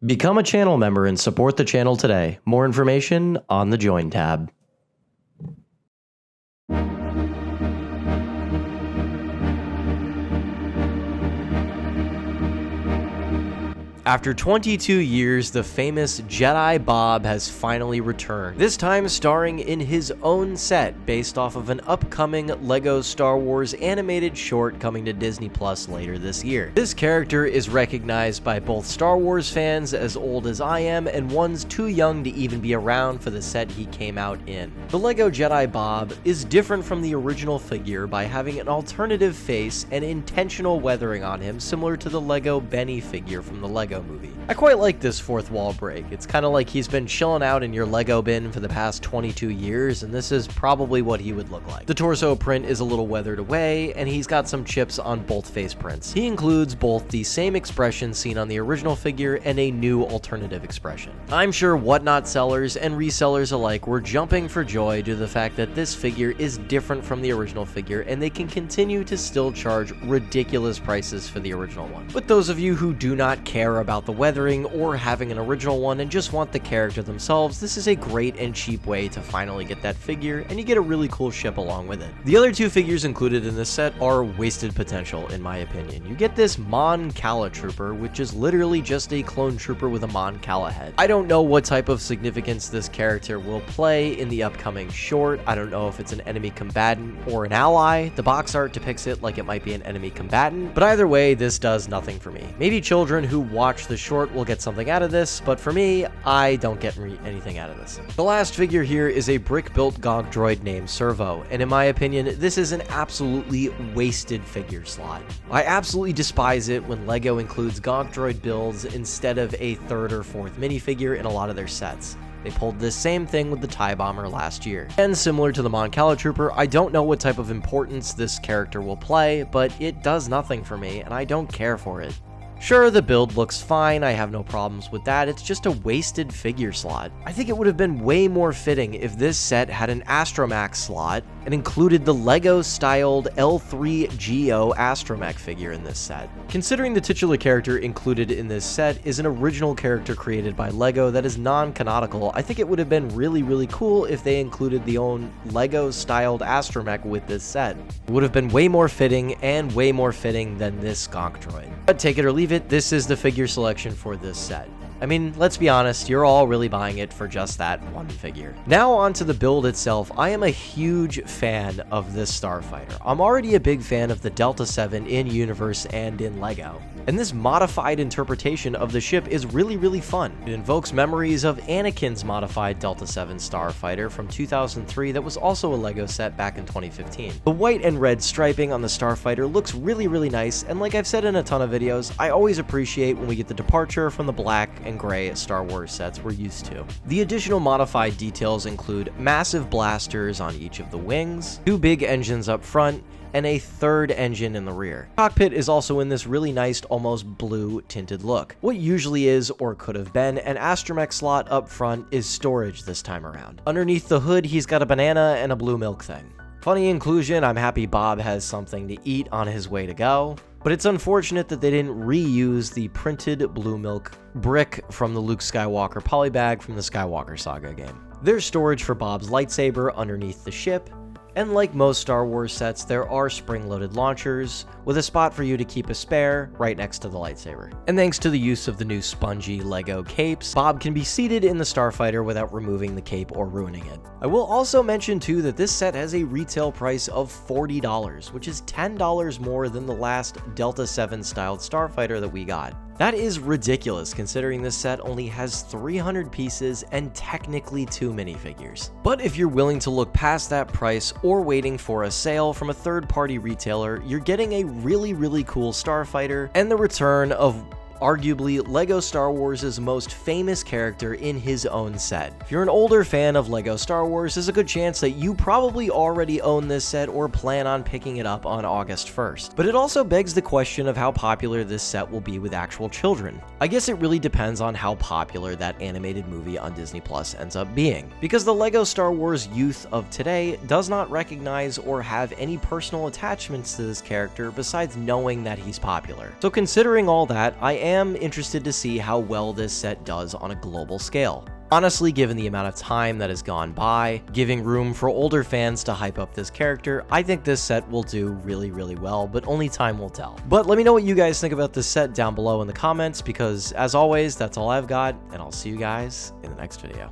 Become a channel member and support the channel today. More information on the Join tab. After 22 years, the famous Jedi Bob has finally returned, this time starring in his own set based off of an upcoming LEGO Star Wars animated short coming to Disney Plus later this year. This character is recognized by both Star Wars fans as old as I am and ones too young to even be around for the set he came out in. The LEGO Jedi Bob is different from the original figure by having an alternative face and intentional weathering on him similar to the LEGO Benny figure from the LEGO movie. I quite like this fourth wall break. It's kind of like he's been chilling out in your LEGO bin for the past 22 years, and this is probably what he would look like. The torso print is a little weathered away, and he's got some chips on both face prints. He includes both the same expression seen on the original figure and a new alternative expression. I'm sure whatnot sellers and resellers alike were jumping for joy due to the fact that this figure is different from the original figure, and they can continue to still charge ridiculous prices for the original one. But those of you who do not care about the weathering or having an original one and just want the character themselves, this is a great and cheap way to finally get that figure, and you get a really cool ship along with it. The other two figures included in this set are wasted potential in my opinion. You get this Mon Cala trooper, which is literally just a clone trooper with a Mon Cala head. I don't know what type of significance this character will play in the upcoming short. I don't know if it's an enemy combatant or an ally. The box art depicts it like it might be an enemy combatant, but either way, this does nothing for me. Maybe children who watch the short will get something out of this, but for me, I don't get anything out of this. The last figure here is a brick-built Gonk droid named Servo, and in my opinion, this is an absolutely wasted figure slot. I absolutely despise it when LEGO includes Gonk droid builds instead of a third or fourth minifigure in a lot of their sets. They pulled this same thing with the TIE Bomber last year. And similar to the Mon Cala Trooper, I don't know what type of importance this character will play, but it does nothing for me, and I don't care for it. Sure, the build looks fine, I have no problems with that, it's just a wasted figure slot. I think it would have been way more fitting if this set had an Astromech slot and included the LEGO-styled L3GO Astromech figure in this set. Considering the titular character included in this set is an original character created by LEGO that is non-canonical, I think it would have been really cool if they included the own LEGO-styled Astromech with this set. It would have been way more fitting and way more fitting than this Gonk droid. But take it or leave it, this is the figure selection for this set. I mean, let's be honest, you're all really buying it for just that one figure. Now onto the build itself, I am a huge fan of this Starfighter. I'm already a big fan of the Delta 7 in universe and in LEGO. And this modified interpretation of the ship is really fun. It invokes memories of Anakin's modified Delta 7 Starfighter from 2003 that was also a LEGO set back in 2015. The white and red striping on the Starfighter looks really nice, and like I've said in a ton of videos, I always appreciate when we get the departure from the black and gray Star Wars sets we're used to. The additional modified details include massive blasters on each of the wings, 2 big engines up front, and a 3rd engine in the rear. Cockpit is also in this really nice, almost blue tinted look. What usually is, or could have been, an astromech slot up front is storage this time around. Underneath the hood, he's got a banana and a blue milk thing. Funny inclusion, I'm happy Bob has something to eat on his way to go. But it's unfortunate that they didn't reuse the printed blue milk brick from the Luke Skywalker polybag from the Skywalker Saga game. There's storage for Bob's lightsaber underneath the ship, and like most Star Wars sets, there are spring-loaded launchers, with a spot for you to keep a spare right next to the lightsaber. And thanks to the use of the new spongy LEGO capes, Bob can be seated in the Starfighter without removing the cape or ruining it. I will also mention too that this set has a retail price of $40, which is $10 more than the last Delta 7 styled Starfighter that we got. That is ridiculous considering this set only has 300 pieces and technically 2 minifigures. But if you're willing to look past that price or waiting for a sale from a third-party retailer, you're getting a really cool Starfighter and the return of arguably LEGO Star Wars' most famous character in his own set. If you're an older fan of LEGO Star Wars, there's a good chance that you probably already own this set or plan on picking it up on August 1st. But it also begs the question of how popular this set will be with actual children. I guess it really depends on how popular that animated movie on Disney Plus ends up being, because the LEGO Star Wars youth of today does not recognize or have any personal attachments to this character besides knowing that he's popular. So considering all that, I am interested to see how well this set does on a global scale. Honestly, given the amount of time that has gone by, giving room for older fans to hype up this character, I think this set will do really, really well, but only time will tell. But let me know what you guys think about this set down below in the comments, because as always, that's all I've got, and I'll see you guys in the next video.